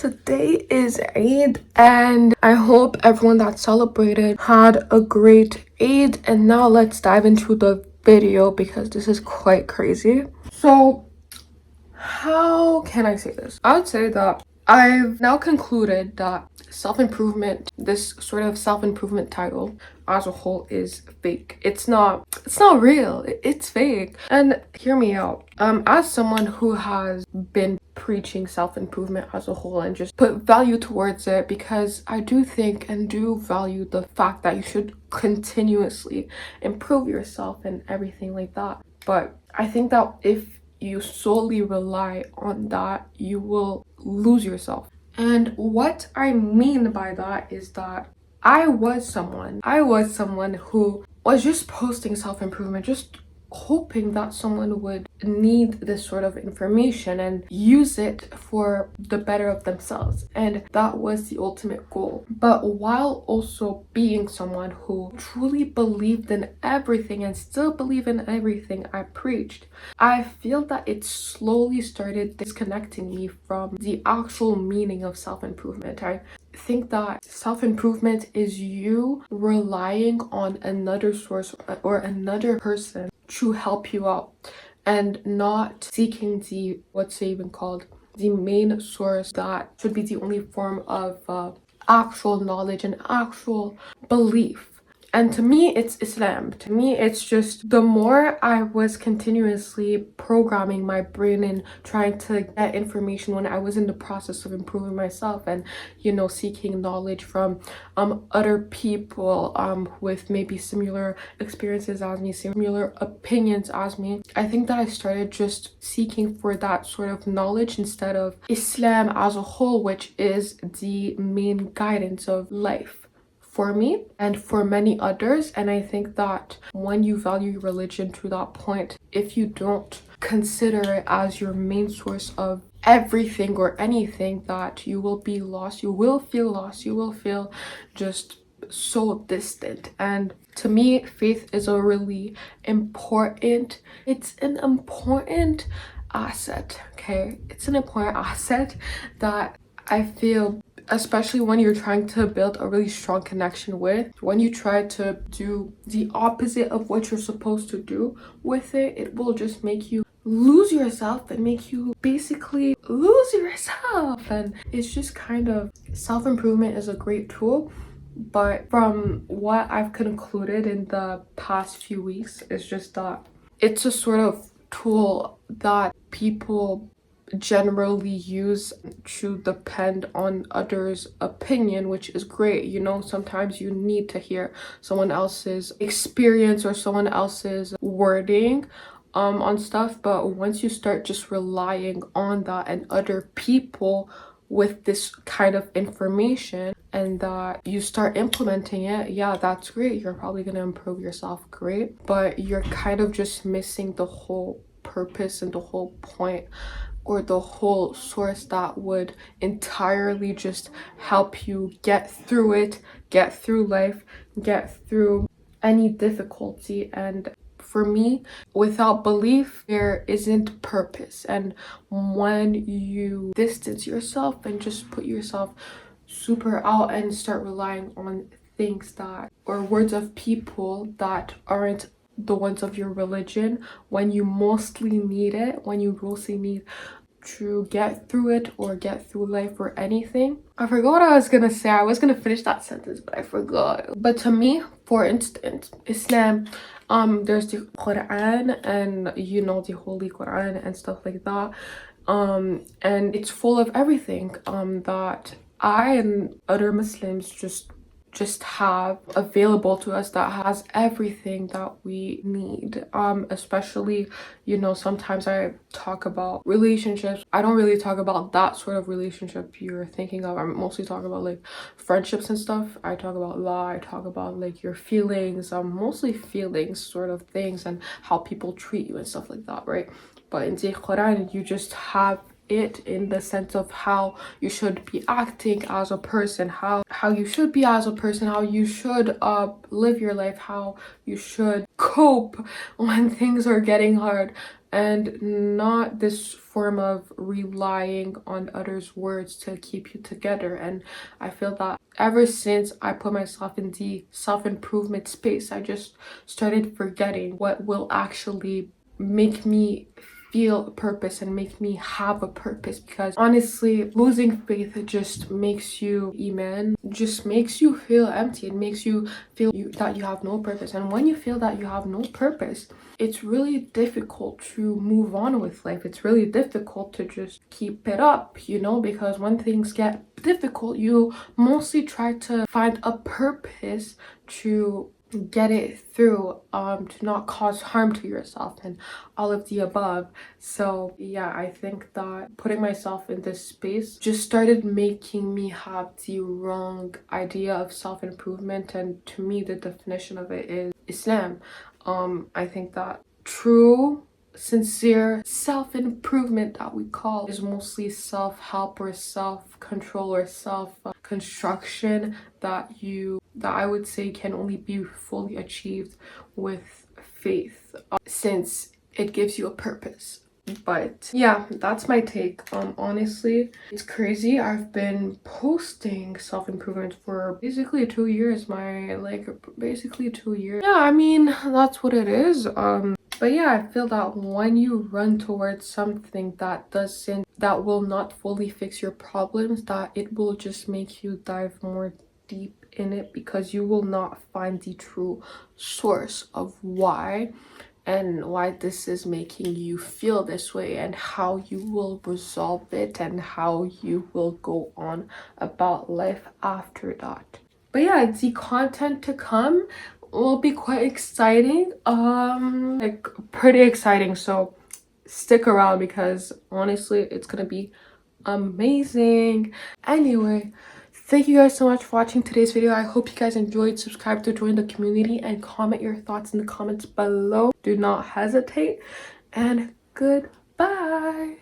Today is Eid and I hope everyone that celebrated had a great Eid. And now let's dive into the video because this is quite crazy. So how can I say this? I would say that I've now concluded that self-improvement, this sort of self-improvement title as a whole, is fake. It's not real. It's fake. And hear me out. As someone who has been preaching self-improvement as a whole and just put value towards it, because I do think and do value the fact that you should continuously improve yourself and everything like that. But I think that if you solely rely on that, you will lose yourself. And what I mean by that is that I was someone who was just posting self-improvement, just hoping that someone would need this sort of information and use it for the better of themselves, and that was the ultimate goal. But while also being someone who truly believed in everything and still believe in everything I preached, I feel that it slowly started disconnecting me from the actual meaning of self-improvement. I think that self-improvement is you relying on another source or another person to help you out, and not seeking the, what's it even called, the main source that should be the only form of actual knowledge and actual belief. And to me, it's Islam. To me, it's just the more I was continuously programming my brain and trying to get information when I was in the process of improving myself, and seeking knowledge from other people with maybe similar experiences as me, similar opinions as me. I think that I started just seeking for that sort of knowledge instead of Islam as a whole, which is the main guidance of life for me and for many others. And I think that when you value your religion to that point, if you don't consider it as your main source of everything or anything, that you will be lost. You will feel lost. You will feel just so distant. And to me, faith is a really important, it's an important asset. Okay, it's an important asset that I feel, especially when you're trying to build a really strong connection with, when you try to do the opposite of what you're supposed to do with it, it will just make you lose yourself and make you basically lose yourself. And it's just kind of, self-improvement is a great tool, but from what I've concluded in the past few weeks, is just that it's a sort of tool that people generally use to depend on others' opinion, which is great. Sometimes you need to hear someone else's experience or someone else's wording on stuff. But once you start just relying on that and other people with this kind of information, and that you start implementing it, yeah, that's great. You're probably going to improve yourself, great. But you're kind of just missing the whole purpose and the whole point, or the whole source that would entirely just help you get through it, get through life, get through any difficulty. And for me, without belief, there isn't purpose. And when you distance yourself and just put yourself super out and start relying on things that, or words of people that aren't the ones of your religion, when you mostly need it, when you mostly need to get through it or get through life or anything. I forgot what I was gonna say. I was gonna finish that sentence, but I forgot. But to me, for instance, Islam, there's the Quran, and the Holy Quran and stuff like that. And it's full of everything that I and other Muslims just have available to us, that has everything that we need. Especially, sometimes I talk about relationships. I don't really talk about that sort of relationship you're thinking of. I'm mostly talking about like friendships and stuff. I talk about law, I talk about like your feelings, mostly feelings sort of things, and how people treat you and stuff like that, right? But in the Quran, you just have it in the sense of how you should be acting as a person, how you should be as a person, how you should live your life, how you should cope when things are getting hard, and not this form of relying on others' words to keep you together. And I feel that ever since I put myself in the self-improvement space, I just started forgetting what will actually make me feel a purpose and make me have a purpose, because honestly losing faith just makes you just makes you feel empty. It makes you feel that you have no purpose, and when you feel that you have no purpose, it's really difficult to move on with life. It's really difficult to just keep it up, because when things get difficult, you mostly try to find a purpose to get it through, to not cause harm to yourself and all of the above. So yeah, I think that putting myself in this space just started making me have the wrong idea of self-improvement, and to me the definition of it is Islam. I think that true sincere self-improvement that we call is mostly self-help or self-control or self-construction that I would say can only be fully achieved with faith, since it gives you a purpose. But yeah, that's my take. Honestly, it's crazy. I've been posting self-improvement for basically 2 years. Basically 2 years. Yeah, I mean, that's what it is. But yeah, I feel that when you run towards something that will not fully fix your problems, that it will just make you dive more deep in it, because you will not find the true source of why this is making you feel this way, and how you will resolve it, and how you will go on about life after that. But yeah, the content to come will be quite exciting, like pretty exciting, so stick around, because honestly it's gonna be amazing. Anyway, thank you guys so much for watching today's video. I hope you guys enjoyed. Subscribe to join the community and comment your thoughts in the comments below. Do not hesitate, and goodbye.